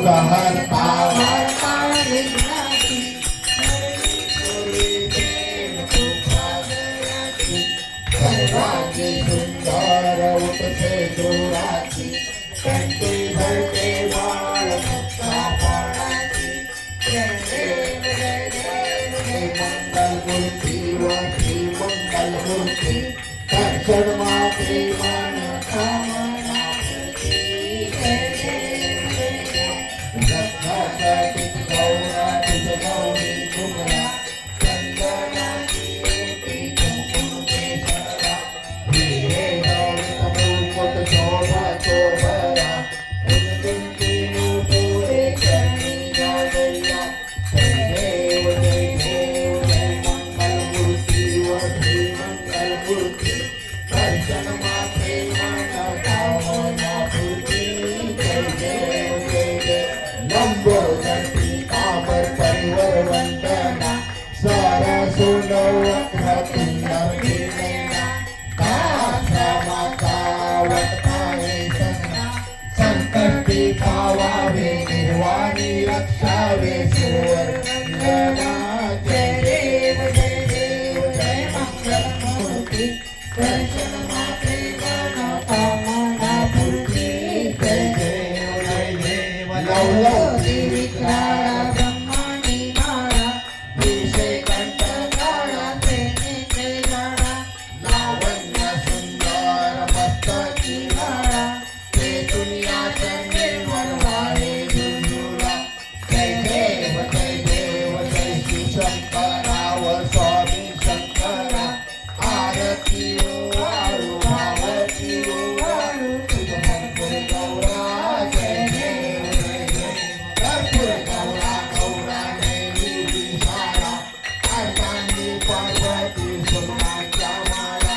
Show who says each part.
Speaker 1: हरता सर्वांची सुंदर उठते जोराची कंठी भरते बाळ मुक्तापणाची जय देव जय देव जय मंगलमूर्ती वती मंगलमूर्ती दर्शन माते मन कामना पूर्ती जय देव जय देव रत्नासाठी गौरा तुझ गौरी कुमरा चंदनाची ओटी कुंकुम केसरा हिरे गौरी मुकुट शोभा शोभरा उन्नती पुरे चरणी जागया जय देव जय देव जय मंगलमूर्ती वती मंगलमूर्ती दर्शन माते मन कामना पूर्ती जय देव जय देव लंबोदरी काबर परिवर वंदना सारा सुनवक्रतुंड विनयना दासा माता वक्ताये सन्ना संकटी पावावे निर्वाणी रक्षावे सुवर्णना जय देव जय देव जय मंगलमूर्ती दर्शन माते मन कामना पूर्ती जय देव जय देव लवलौकी विक्राळा ब्रह्मांडी माळा विषय कंठ काळा प्रेमीचे जाळा लावण्य सुंदर मस्तकी माळा ते दुनियाचं निर्मळ वारे झुंझुला जय देव जय देव जय श्री शंकराव स्वामी शंकरा आरती वाळू भावती वाळू तुझ भरपूर गौरा जय देव जय देव भरपूर गौरा गौरा देवी विशाला अर्धांगी पार्वती सुमनाच्या माळा